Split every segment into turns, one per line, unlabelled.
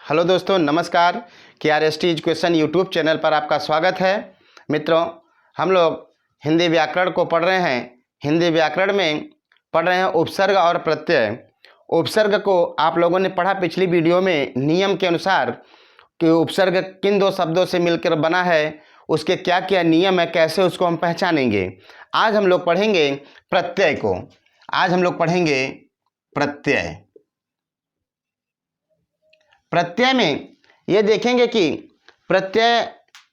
Hello दोस्तों, नमस्कार। KRST education YouTube channel पर आपका स्वागत है। मित्रों, हम लोग हिंदी व्याकरण को पढ़ रहे हैं। हिंदी व्याकरण में पढ़ रहे हैं उपसर्ग और प्रत्यय। उपसर्ग को आप लोगों ने पढ़ा पिछली वीडियो में नियम के अनुसार कि उपसर्ग किन दो शब्दों से मिलकर बना है, उसके क्या क्या नियम है, कैसे उसको हम पहचानेंगे। आज हम लोग पढ़ेंगे प्रत्यय को। आज हम लोग पढ़ेंगे प्रत्यय। प्रत्यय में ये देखेंगे कि प्रत्यय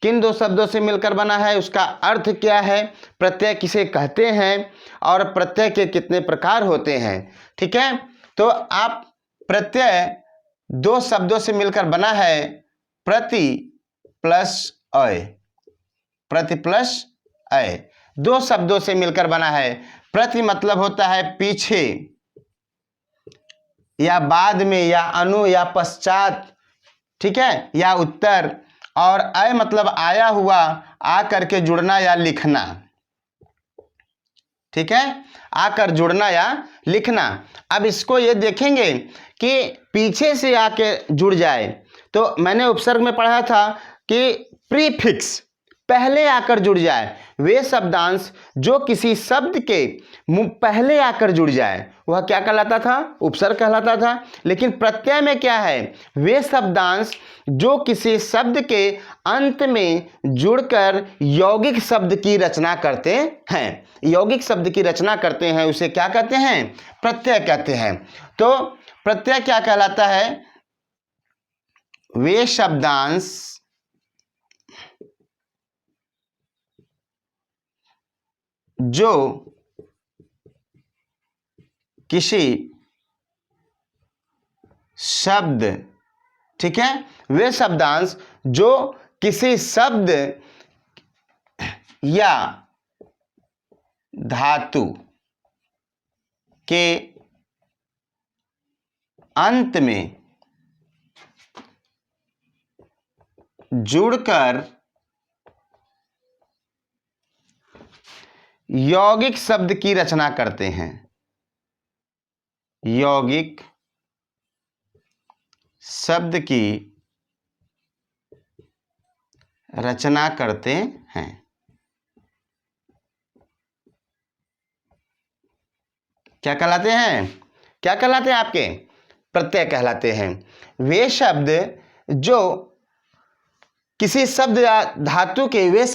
किन दो शब्दों से मिलकर बना है, उसका अर्थ क्या है, प्रत्यय किसे कहते हैं और प्रत्यय के कितने प्रकार होते हैं। ठीक है, तो आप प्रत्यय दो शब्दों से मिलकर बना है, प्रति प्लस अय। प्रति प्लस अय दो शब्दों से मिलकर बना है। प्रति मतलब होता है पीछे या बाद में या अनु या पश्चात, ठीक है, या उत्तर। और अय मतलब आया हुआ, आकर के जुड़ना या लिखना। ठीक है, आकर जुड़ना या लिखना। अब इसको ये देखेंगे कि पीछे से आके जुड़ जाए तो मैंने उपसर्ग में पढ़ा था कि प्रीफिक्स पहले आकर जुड़ जाए, वे शब्दांश जो किसी शब्द के पहले आकर जुड़ जाए वह क्या कहलाता था, उपसर्ग कहलाता था। लेकिन प्रत्यय में क्या है, वे शब्दांश जो किसी शब्द के अंत में जुड़कर यौगिक शब्द की रचना करते हैं। यौगिक शब्द की रचना करते हैं, उसे क्या कहते हैं, प्रत्यय कहते हैं। तो प्रत्यय क्या कहलाता है, वे शब्दांश जो किसी शब्द, ठीक है, वे शब्दांश जो किसी शब्द या धातु के अंत में जुड़कर यौगिक शब्द की रचना करते हैं। यौगिक शब्द की रचना करते हैं। क्या कहलाते हैं, क्या कहलाते हैं आपके, प्रत्यय कहलाते हैं। वे शब्द जो किसी शब्द या धातु के, वे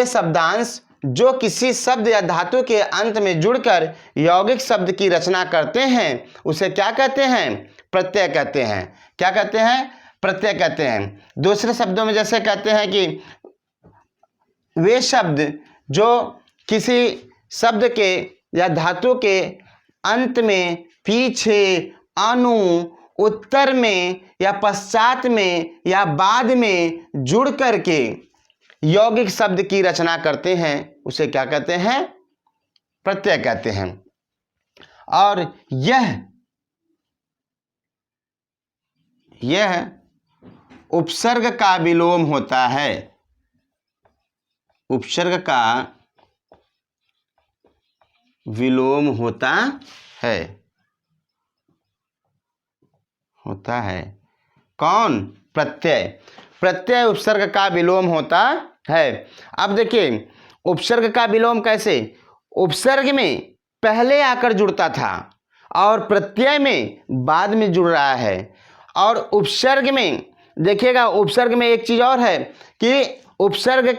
शब्दांश जो किसी शब्द या धातु के अंत में जुड़कर यौगिक शब्द की रचना करते हैं, उसे क्या कहते हैं, प्रत्यय कहते हैं। क्या कहते हैं, प्रत्यय कहते हैं। दूसरे शब्दों में जैसे कहते हैं कि वे शब्द जो किसी शब्द के या धातु के अंत में पीछे, अनु, उत्तर में या पश्चात में या बाद में जुड़ करके यौगिक शब्द की रचना करते हैं, उसे क्या कहते हैं, प्रत्यय कहते हैं। और यह उपसर्ग का विलोम होता है। उपसर्ग का विलोम होता है। कौन, प्रत्यय। प्रत्यय उपसर्ग का विलोम होता है। अब देखिए उपसर्ग का विलोम कैसे, उपसर्ग में पहले आकर जुड़ता था और प्रत्यय में बाद में जुड़ रहा है। और उपसर्ग में देखिएगा, उपसर्ग में एक चीज और है कि उपसर्ग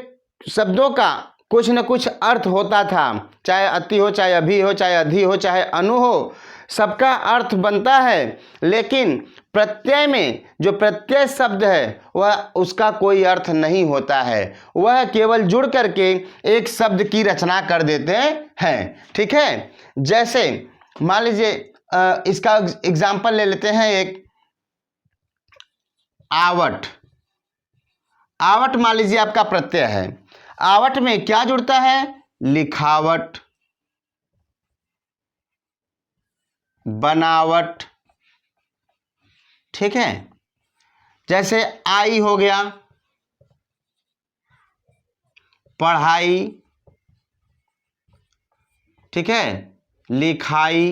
शब्दों का कुछ न कुछ अर्थ होता था, चाहे अति हो, चाहे अभी हो, चाहे अधि हो, चाहे अनु हो, सबका अर्थ बनता है। लेकिन प्रत्यय में जो प्रत्यय शब्द है वह, उसका कोई अर्थ नहीं होता है, वह केवल जुड़ करके एक शब्द की रचना कर देते हैं। ठीक है, जैसे मान लीजिए इसका एग्जाम्पल ले लेते हैं, एक आवट। आवट मान लीजिए आपका प्रत्यय है। आवट में क्या जुड़ता है, लिखावट, बनावट। ठीक है, जैसे आई हो गया, पढ़ाई, ठीक है, लिखाई,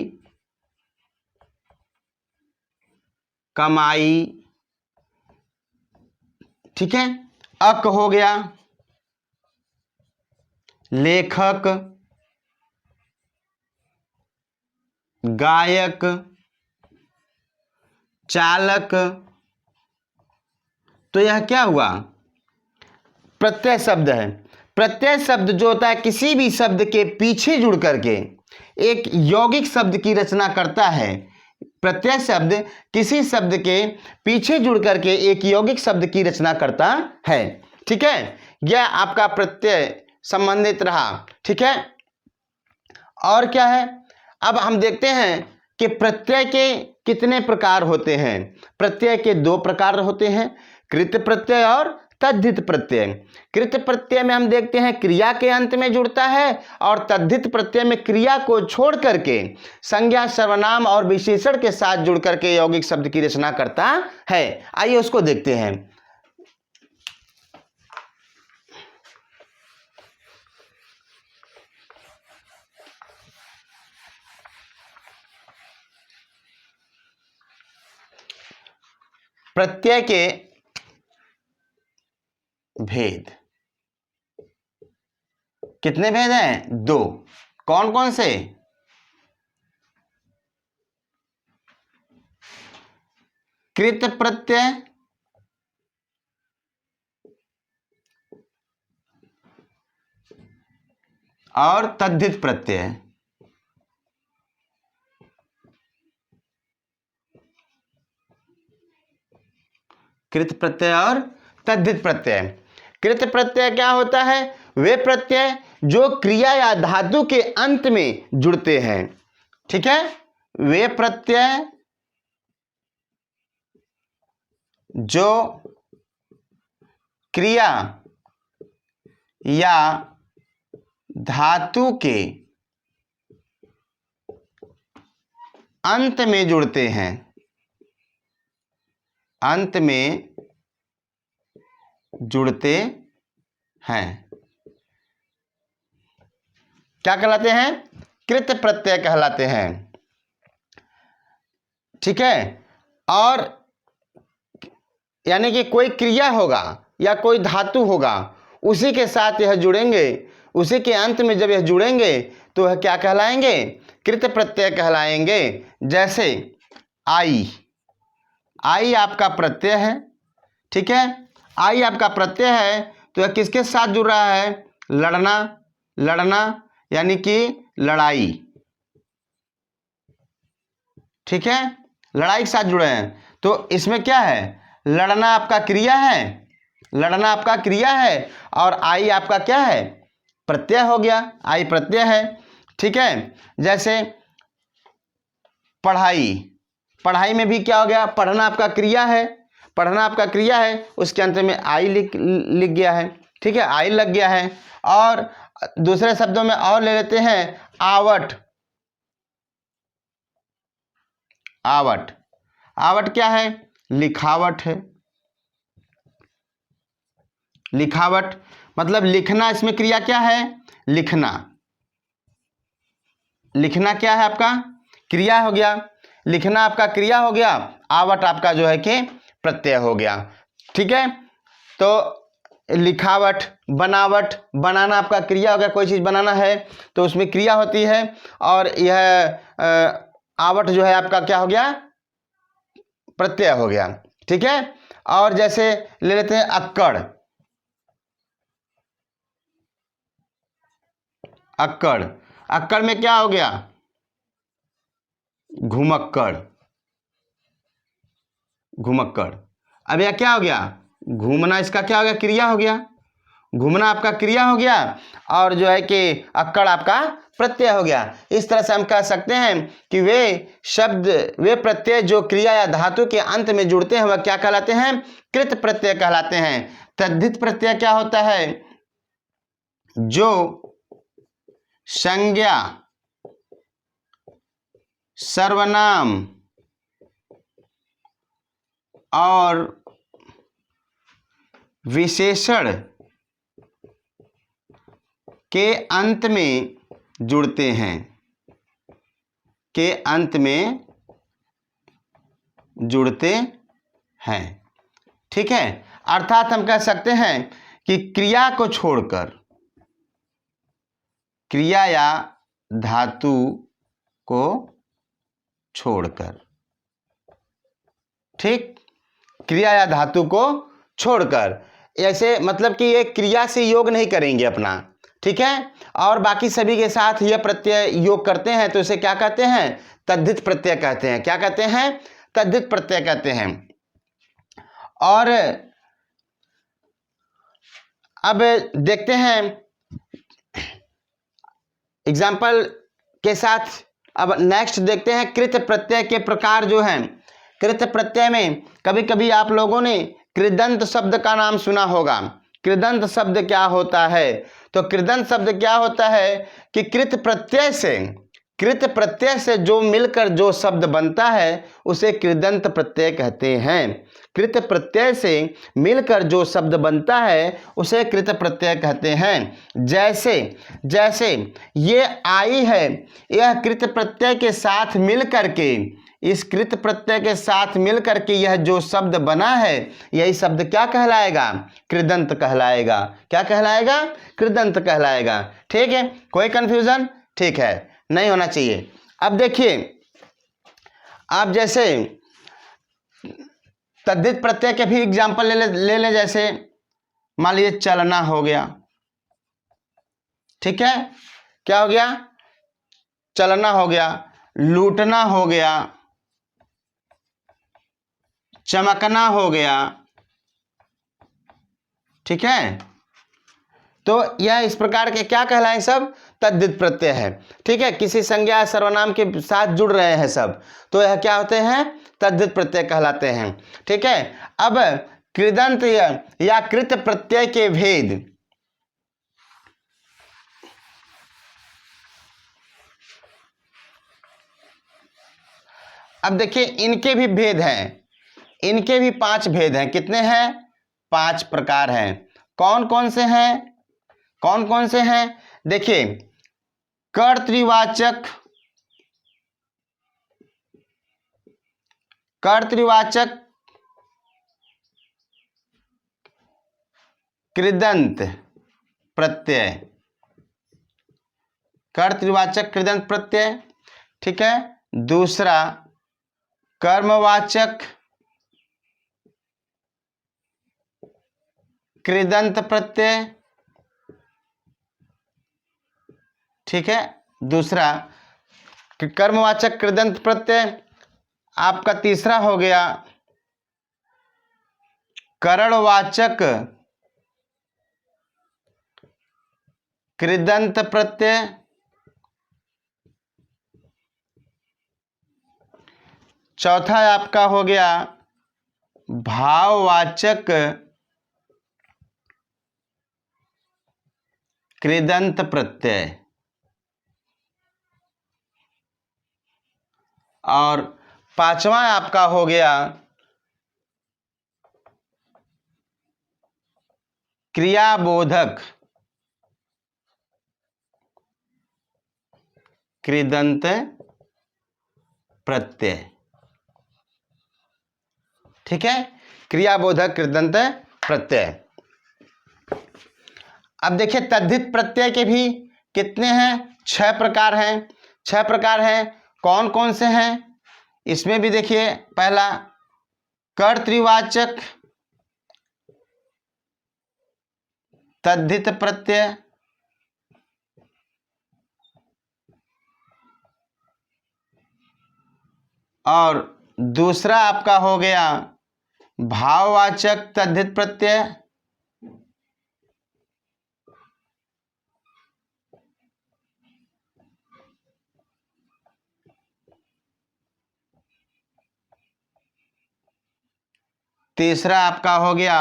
कमाई, ठीक है। अक हो गया, लेखक, गायक, चालक। तो यह क्या हुआ? प्रत्यय शब्द है। प्रत्यय शब्द जो होता है किसी भी शब्द के पीछे जुड़ करके एक यौगिक शब्द की रचना करता है। प्रत्यय शब्द किसी शब्द के पीछे जुड़ करके एक यौगिक शब्द की रचना करता है। ठीक है, यह आपका प्रत्यय संबंधित रहा। ठीक है, और क्या है? अब हम देखते हैं कि प्रत्यय के कितने प्रकार होते हैं। प्रत्यय के दो प्रकार होते हैं, कृत प्रत्यय और तद्धित प्रत्यय। कृत प्रत्यय में हम देखते हैं क्रिया के अंत में जुड़ता है, और तद्धित प्रत्यय में क्रिया को छोड़ करके संज्ञा, सर्वनाम और विशेषण के साथ जुड़ करके यौगिक शब्द की रचना करता है। आइए उसको देखते हैं। प्रत्यय के भेद कितने भेद हैं? दो। कौन कौन से? कृत प्रत्यय और तद्धित प्रत्यय। कृत प्रत्यय और तद्धित प्रत्यय। कृत प्रत्यय क्या होता है? वे प्रत्यय जो क्रिया या धातु के अंत में जुड़ते हैं। ठीक है, वे प्रत्यय जो क्रिया या धातु के अंत में जुड़ते हैं। अंत में जुड़ते हैं क्या कहलाते हैं? कृत प्रत्यय कहलाते हैं। ठीक है, और यानी कि कोई क्रिया होगा या कोई धातु होगा, उसी के साथ यह जुड़ेंगे, उसी के अंत में जब यह जुड़ेंगे तो वह क्या कहलाएंगे? कृत प्रत्यय कहलाएंगे। जैसे आई, आई आपका प्रत्यय है। ठीक है, आई आपका प्रत्यय है तो यह किसके साथ जुड़ रहा है? लड़ना, लड़ना यानी कि लड़ाई। ठीक है, लड़ाई के साथ जुड़े हैं तो इसमें क्या है? लड़ना आपका क्रिया है, लड़ना आपका क्रिया है, और आई आपका क्या है? प्रत्यय हो गया, आई प्रत्यय है। ठीक है, जैसे पढ़ाई, पढ़ाई में भी क्या हो गया? पढ़ना आपका क्रिया है, पढ़ना आपका क्रिया है, उसके अंत में आई लिख गया है। ठीक है, आई लग गया है। और दूसरे शब्दों में और ले लेते हैं, आवट। आवट, आवट क्या है? लिखावट है। लिखावट मतलब लिखना, इसमें क्रिया क्या है? लिखना। लिखना क्या है आपका? क्रिया हो गया। लिखना आपका क्रिया हो गया, आवट आपका जो है कि प्रत्यय हो गया। ठीक है, तो लिखावट, बनावट, बनाना आपका क्रिया हो गया, कोई चीज़ बनाना है तो उसमें क्रिया होती है, और यह आवट जो है आपका क्या हो गया? प्रत्यय हो गया। ठीक है, और जैसे ले लेते हैं अक्कड़। अक्कड़, अक्कड़ में क्या हो गया? घुमक्कड़, घुमक्कड़। अब यह क्या हो गया? घूमना इसका क्या हो गया? क्रिया हो गया। घूमना आपका क्रिया हो गया, और जो है कि अक्कड़ आपका प्रत्यय हो गया। इस तरह से हम कह सकते हैं कि वे शब्द, वे प्रत्यय जो क्रिया या धातु के अंत में जुड़ते हैं वह क्या कहलाते हैं? कृत प्रत्यय कहलाते हैं। तद्धित प्रत्यय क्या होता है? जो संज्ञा, सर्वनाम और विशेषण के अंत में जुड़ते हैं, के अंत में जुड़ते हैं। ठीक है, अर्थात हम कह सकते हैं कि क्रिया को छोड़कर, क्रिया या धातु को छोड़कर, ठीक, क्रिया या धातु को छोड़कर, ऐसे मतलब कि ये क्रिया से योग नहीं करेंगे अपना, ठीक है, और बाकी सभी के साथ यह प्रत्यय योग करते हैं तो इसे क्या कहते हैं, तद्धित प्रत्यय कहते हैं। क्या कहते हैं, तद्धित प्रत्यय कहते हैं। और अब देखते हैं एग्जाम्पल के साथ, अब नेक्स्ट देखते हैं कृत प्रत्यय के प्रकार जो हैं। कृत प्रत्यय में कभी कभी आप लोगों ने कृदंत शब्द का नाम सुना होगा। कृदंत शब्द क्या होता है, तो कृदंत शब्द क्या होता है कि कृत प्रत्यय से जो मिलकर जो शब्द बनता है उसे कृदंत प्रत्यय कहते हैं। कृत प्रत्यय से मिलकर जो शब्द बनता है उसे कृत प्रत्यय कहते हैं। जैसे जैसे ये आई है, यह कृत प्रत्यय के साथ मिलकर के, इस कृत प्रत्यय के साथ मिलकर के यह जो शब्द बना है यही शब्द क्या कहलाएगा, कृदंत कहलाएगा। क्या कहलाएगा, कृदंत कहलाएगा। ठीक है, कोई कंफ्यूजन, ठीक है, नहीं होना चाहिए। अब देखिए, आप जैसे तद्धित प्रत्यय के भी एग्जाम्पल ले ले जैसे मान लीजिए चलना हो गया, ठीक है, क्या हो गया, चलना हो गया, लूटना हो गया, चमकना हो गया, ठीक है, तो यह इस प्रकार के क्या कहलाए, सब तद्धित प्रत्यय है। ठीक है, किसी संज्ञा सर्वनाम के साथ जुड़ रहे हैं सब, तो यह क्या होते हैं, तद्धित प्रत्यय कहलाते हैं। ठीक है, अब कृदंत या कृत प्रत्यय के भेद, अब देखिए इनके भी भेद हैं, इनके भी 5 भेद हैं। कितने हैं, 5 प्रकार हैं। कौन कौन से हैं, कौन कौन से हैं, देखिए कर्तृवाचक, कर्तृवाचक कृदंत प्रत्यय, कर्तृवाचक कृदंत प्रत्यय, ठीक है। दूसरा कर्मवाचक कृदंत प्रत्यय, ठीक है, दूसरा कर्मवाचक कृदंत प्रत्यय। आपका तीसरा हो गया करणवाचक कृदंत प्रत्यय, चौथा आपका हो गया भाववाचक कृदंत प्रत्यय, और पांचवा आपका हो गया क्रियाबोधक कृदंत प्रत्यय। ठीक है, क्रियाबोधक कृदंत प्रत्यय। अब देखिए तद्धित प्रत्यय के भी कितने हैं, 6 प्रकार हैं। 6 प्रकार हैं, कौन कौन से हैं, इसमें भी देखिए पहला कर्तृवाचक तद्धित प्रत्यय, और दूसरा आपका हो गया भाववाचक तद्धित प्रत्यय, तीसरा आपका हो गया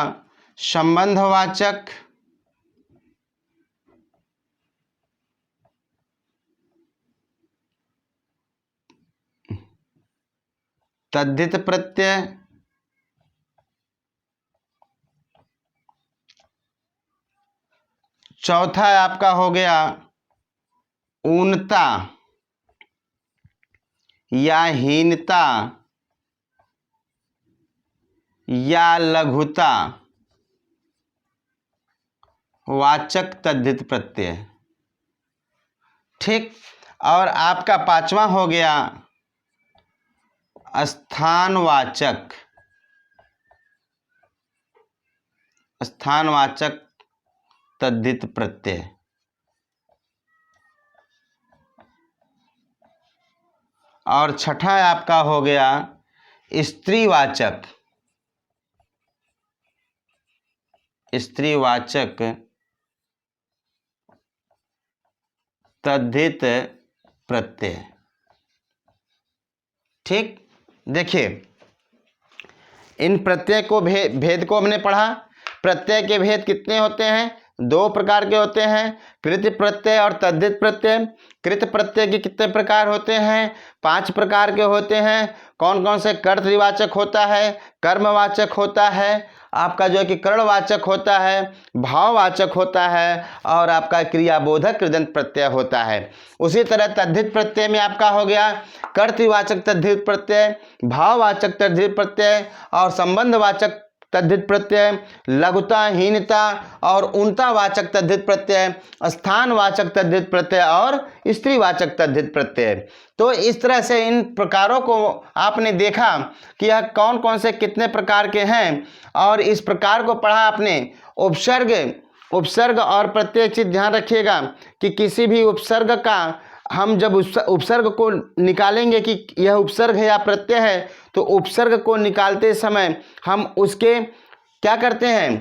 संबंधवाचक तद्धित प्रत्यय, चौथा आपका हो गया ऊनता या हीनता या लघुता वाचक तद्धित प्रत्यय। ठीक। और आपका पांचवा हो गया स्थानवाचक, स्थानवाचक तद्धित प्रत्यय। और छठा आपका हो गया स्त्रीवाचक, स्त्रीवाचक तद्धित प्रत्यय। ठीक। देखिए इन प्रत्यय को भेद को हमने पढ़ा। प्रत्यय के भेद कितने होते हैं? दो प्रकार के होते हैं, कृत प्रत्यय और तद्धित प्रत्यय। कृत प्रत्यय के कितने प्रकार होते हैं? 5 प्रकार के होते हैं। कौन कौन से? कर्तृवाचक होता है, कर्मवाचक होता है, आपका जो है कि करणवाचक होता है, भाववाचक होता है, और आपका क्रियाबोधक कृदंत प्रत्यय होता है। उसी तरह तद्धित प्रत्यय में आपका हो गया कर्तृवाचक तद्धित प्रत्यय, भाववाचक तद्धित प्रत्यय और संबंधवाचक तद्धित प्रत्यय, लघुता, हीनता और उनतावाचक तद्धित प्रत्यय, स्थानवाचक तद्धित प्रत्यय और स्त्रीवाचक तद्धित प्रत्यय। तो इस तरह से इन प्रकारों को आपने देखा कि यह कौन कौन से कितने प्रकार के हैं, और इस प्रकार को पढ़ा आपने। उपसर्ग और प्रत्यय चीज ध्यान रखिएगा कि किसी भी उपसर्ग का हम जब उपसर्ग को निकालेंगे कि यह उपसर्ग है या प्रत्यय है, तो उपसर्ग को निकालते समय हम उसके क्या करते हैं?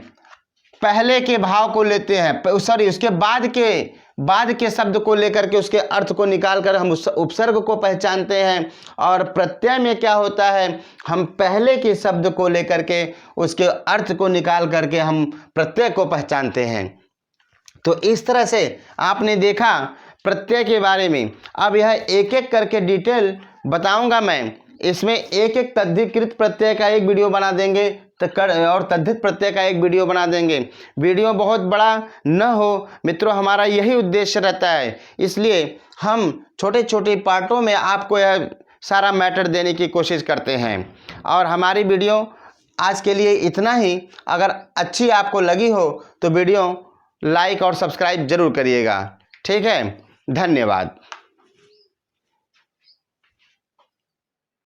पहले के भाव को लेते हैं, सॉरी उसके बाद के शब्द को लेकर के उसके अर्थ को निकालकर हम उस उपसर्ग को पहचानते हैं। और प्रत्यय में क्या होता है? हम पहले के शब्द को लेकर के उसके अर्थ को निकाल करके हम प्रत्यय को पहचानते हैं। तो इस तरह से आपने देखा प्रत्यय के बारे में। अब यह एक एक करके डिटेल बताऊंगा मैं। इसमें एक एक तद्धिकृत प्रत्यय का एक वीडियो बना देंगे और तद्धित प्रत्यय का एक वीडियो बना देंगे। वीडियो बहुत बड़ा न हो मित्रों, हमारा यही उद्देश्य रहता है। इसलिए हम छोटे छोटे पार्टों में आपको यह सारा मैटर देने की कोशिश करते हैं। और हमारी वीडियो आज के लिए इतना ही। अगर अच्छी आपको लगी हो तो वीडियो लाइक और सब्सक्राइब जरूर करिएगा। ठीक है, धन्यवाद।